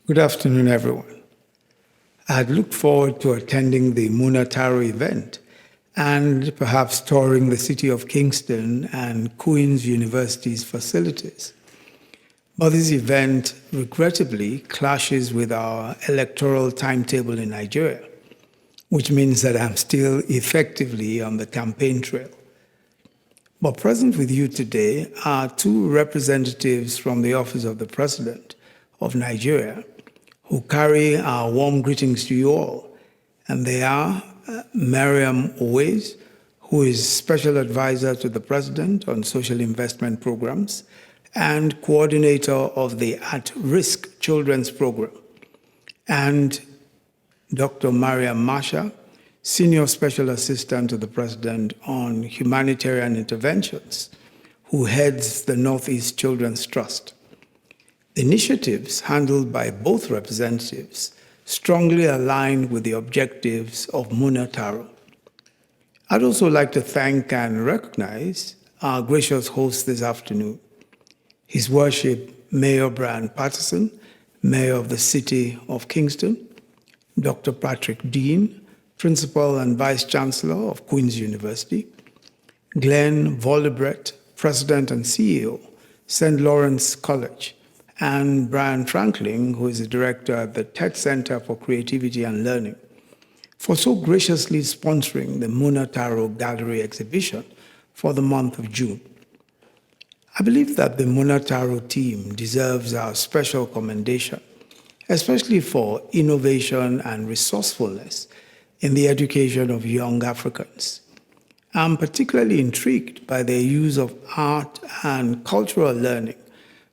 Good afternoon, everyone. I had looked forward to attending the Taro event and perhaps touring the city of Kingston and Queen's University's facilities. But this event regrettably clashes with our electoral timetable in Nigeria, which means that I'm still effectively on the campaign trail. But present with you today are two representatives from the Office of the President of Nigeria who carry our warm greetings to you all. And they are Mariam Owais, who is Special Advisor to the President on Social Investment Programs and Coordinator of the At-Risk Children's Program, and Dr. Mariam Masha, Senior Special Assistant to the President on Humanitarian Interventions, who heads the Northeast Children's Trust. The initiatives handled by both representatives strongly align with the objectives of Taro. I'd also like to thank and recognize our gracious host this afternoon, His Worship Mayor Brian Patterson, Mayor of the City of Kingston, Dr. Patrick Dean, Principal and Vice Chancellor of Queen's University, Glenn Vollebrecht, President and CEO, St. Lawrence College, and Brian Franklin, who is the Director at the Tech Center for Creativity and Learning, for so graciously sponsoring the Taro Gallery exhibition for the month of June. I believe that the Taro team deserves our special commendation, especially for innovation and resourcefulness in the education of young Africans. I'm particularly intrigued by their use of art and cultural learning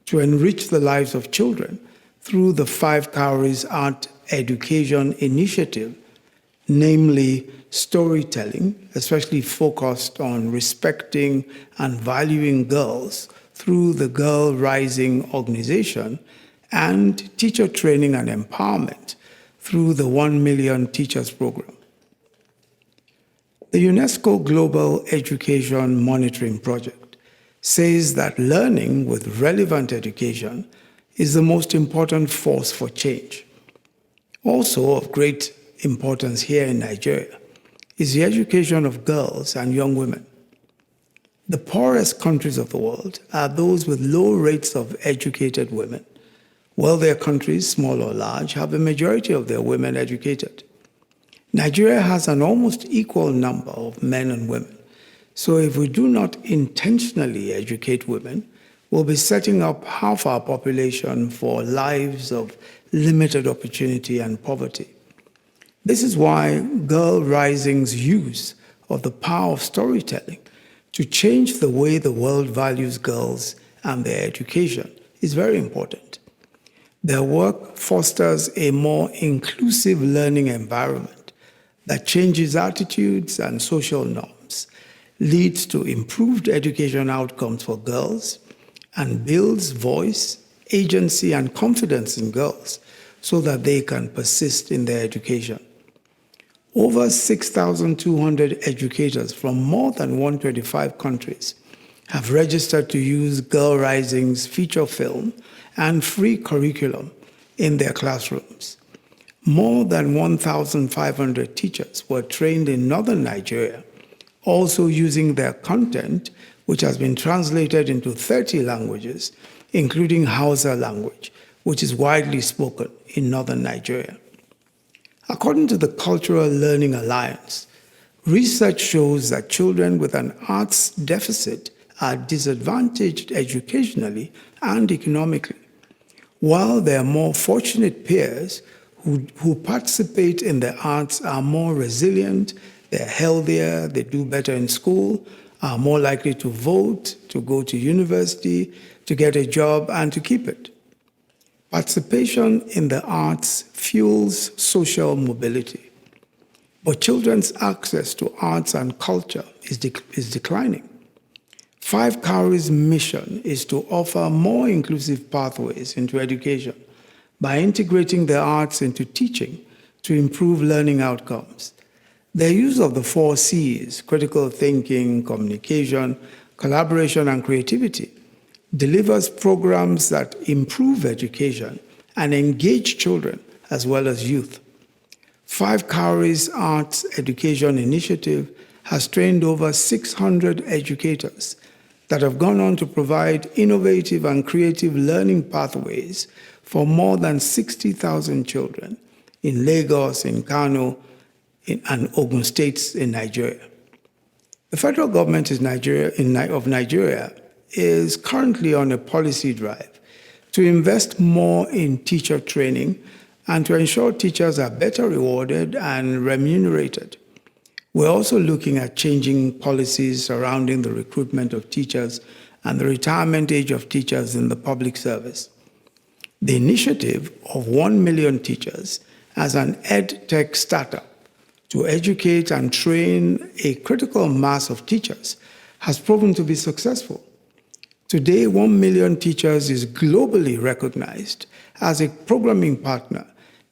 to enrich the lives of children through the 5 Cowries Art Education Initiative, namely storytelling, especially focused on respecting and valuing girls through the Girl Rising organization, and teacher training and empowerment through the 1 Million Teachers Program. The UNESCO Global Education Monitoring Project says that learning with relevant education is the most important force for change. Also of great importance here in Nigeria is the education of girls and young women. The poorest countries of the world are those with low rates of educated women. Wealthier countries, small or large, have a majority of their women educated. Nigeria has an almost equal number of men and women. So if we do not intentionally educate women, we'll be setting up half our population for lives of limited opportunity and poverty. This is why Girl Rising's use of the power of storytelling to change the way the world values girls and their education is very important. Their work fosters a more inclusive learning environment that changes attitudes and social norms, leads to improved education outcomes for girls, and builds voice, agency, and confidence in girls so that they can persist in their education. Over 6,200 educators from more than 125 countries have registered to use Girl Rising's feature film and free curriculum in their classrooms. More than 1,500 teachers were trained in northern Nigeria, also using their content, which has been translated into 30 languages, including Hausa language, which is widely spoken in northern Nigeria. According to the Cultural Learning Alliance, research shows that children with an arts deficit are disadvantaged educationally and economically, while their more fortunate peers who participate in the arts are more resilient, they're healthier, they do better in school, are more likely to vote, to go to university, to get a job, and to keep it. Participation in the arts fuels social mobility, but children's access to arts and culture is declining. 5 Cowries' mission is to offer more inclusive pathways into education by integrating the arts into teaching to improve learning outcomes. Their use of the 4 C's, critical thinking, communication, collaboration, and creativity, delivers programs that improve education and engage children as well as youth. Five Cowries Arts Education Initiative has trained over 600 educators that have gone on to provide innovative and creative learning pathways for more than 60,000 children in Lagos, in Kano, and Ogun states in Nigeria. The federal government of Nigeria is currently on a policy drive to invest more in teacher training and to ensure teachers are better rewarded and remunerated. We're also looking at changing policies surrounding the recruitment of teachers and the retirement age of teachers in the public service. The initiative of 1 million teachers as an ed-tech startup to educate and train a critical mass of teachers has proven to be successful. Today, 1 million teachers is globally recognized as a programming partner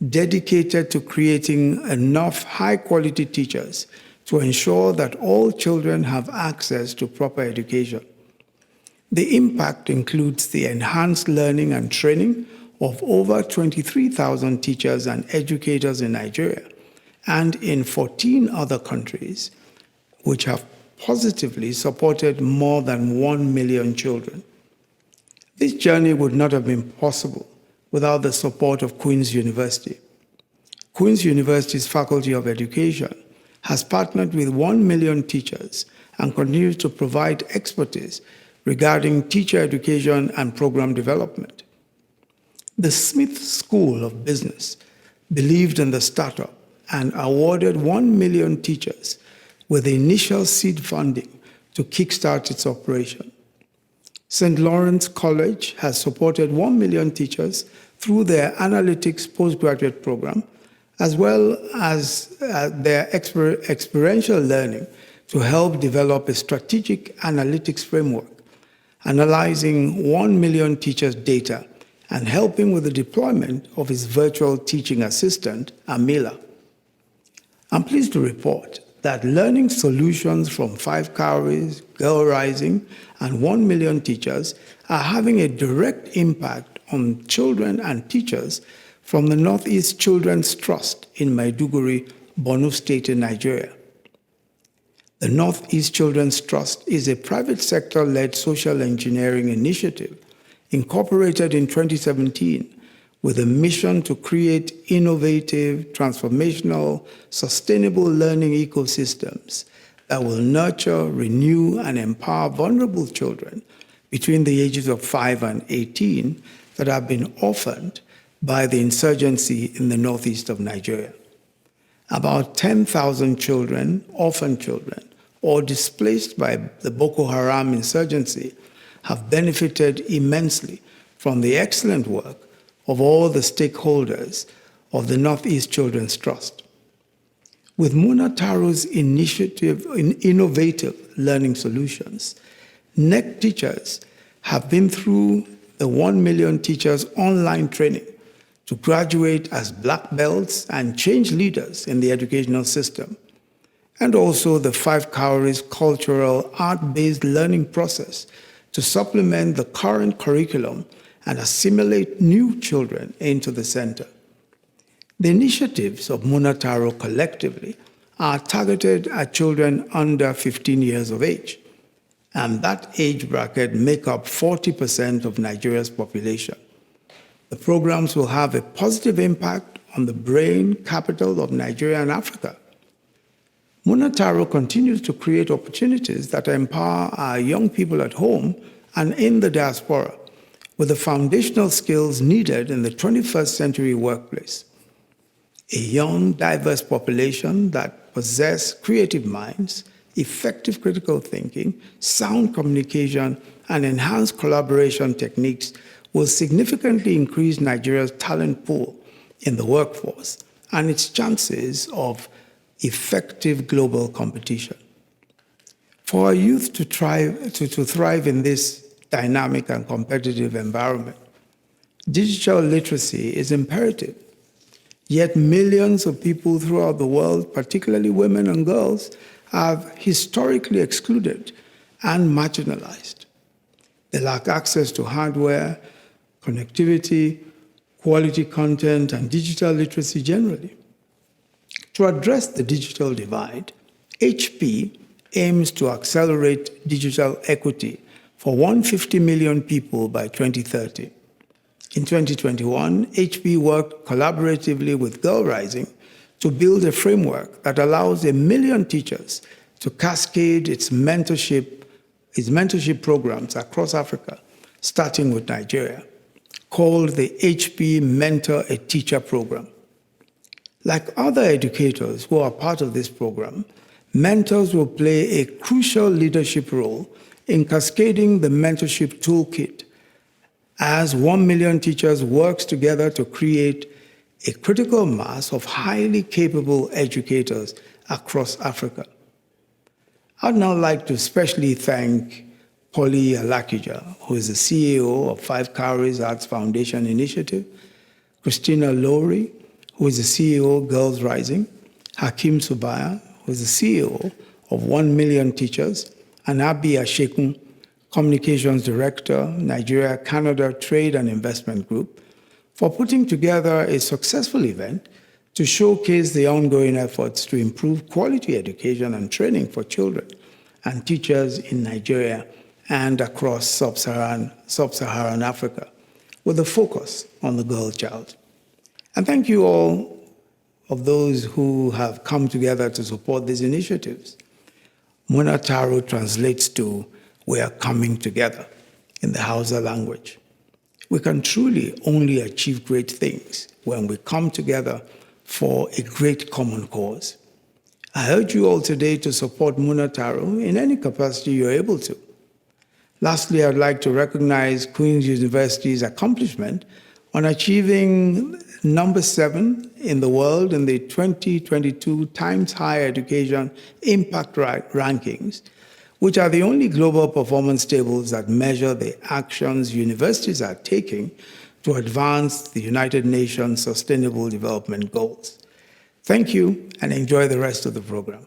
dedicated to creating enough high-quality teachers to ensure that all children have access to proper education. The impact includes the enhanced learning and training of over 23,000 teachers and educators in Nigeria and in 14 other countries, which have positively supported more than 1 million children. This journey would not have been possible without the support of Queen's University. Queen's University's Faculty of Education has partnered with 1 million teachers and continues to provide expertise regarding teacher education and program development. The Smith School of Business believed in the startup and awarded 1 million teachers with the initial seed funding to kickstart its operation. St. Lawrence College has supported 1 million teachers through their analytics postgraduate program, as well as their experiential learning to help develop a strategic analytics framework, analyzing 1 million teachers' data and helping with the deployment of its virtual teaching assistant, Amila. I'm pleased to report that learning solutions from Five Cowries, Girl Rising, and 1 million teachers are having a direct impact on children and teachers from the Northeast Children's Trust in Maiduguri, Borno State in Nigeria. The Northeast Children's Trust is a private sector-led social engineering initiative incorporated in 2017 with a mission to create innovative, transformational, sustainable learning ecosystems that will nurture, renew, and empower vulnerable children between the ages of 5 and 18 that have been orphaned by the insurgency in the northeast of Nigeria. About 10,000 children, orphan children, or displaced by the Boko Haram insurgency have benefited immensely from the excellent work of all the stakeholders of the Northeast Children's Trust. With Muna Taro's initiative in innovative learning solutions, NEC teachers have been through the 1 million teachers online training to graduate as black belts and change leaders in the educational system, and also the Five Cowries cultural art-based learning process to supplement the current curriculum and assimilate new children into the center. The initiatives of Muna Taro collectively are targeted at children under 15 years of age, and that age bracket make up 40% of Nigeria's population. The programs will have a positive impact on the brain capital of Nigeria and Africa. Muna Taro continues to create opportunities that empower our young people at home and in the diaspora with the foundational skills needed in the 21st century workplace. A young, diverse population that possess creative minds, effective critical thinking, sound communication, and enhanced collaboration techniques will significantly increase Nigeria's talent pool in the workforce and its chances of effective global competition. For our youth to thrive in this dynamic and competitive environment, digital literacy is imperative. Yet millions of people throughout the world, particularly women and girls, are historically excluded and marginalized. They lack access to hardware, connectivity, quality content, and digital literacy generally. To address the digital divide, HP aims to accelerate digital equity for 150 million people by 2030. In 2021, HP worked collaboratively with Girl Rising to build a framework that allows 1 million teachers to cascade its mentorship programs across Africa, starting with Nigeria, called the HP Mentor a Teacher program. Like other educators who are part of this program, mentors will play a crucial leadership role in cascading the mentorship toolkit as 1 million teachers works together to create a critical mass of highly capable educators across Africa. I'd now like to especially thank Polly Alakija, who is the CEO of Five Cowries Arts Foundation Initiative, Christina Lowry, who is the CEO of Girls Rising, Hakim Subaya, who is the CEO of 1 Million Teachers, and Abi Ashekun, Communications Director, Nigeria-Canada Trade and Investment Group, for putting together a successful event to showcase the ongoing efforts to improve quality education and training for children and teachers in Nigeria and across sub-Saharan Africa, with a focus on the girl child. And thank you all of those who have come together to support these initiatives. Muna Taro translates to "we are coming together" in the Hausa language. We can truly only achieve great things when we come together for a great common cause. I urge you all today to support Muna Taro in any capacity you're able to. Lastly, I'd like to recognize Queen's University's accomplishment on achieving number 7 in the world in the 2022 Times Higher Education Impact Rankings, which are the only global performance tables that measure the actions universities are taking to advance the United Nations Sustainable Development Goals. Thank you, and enjoy the rest of the program.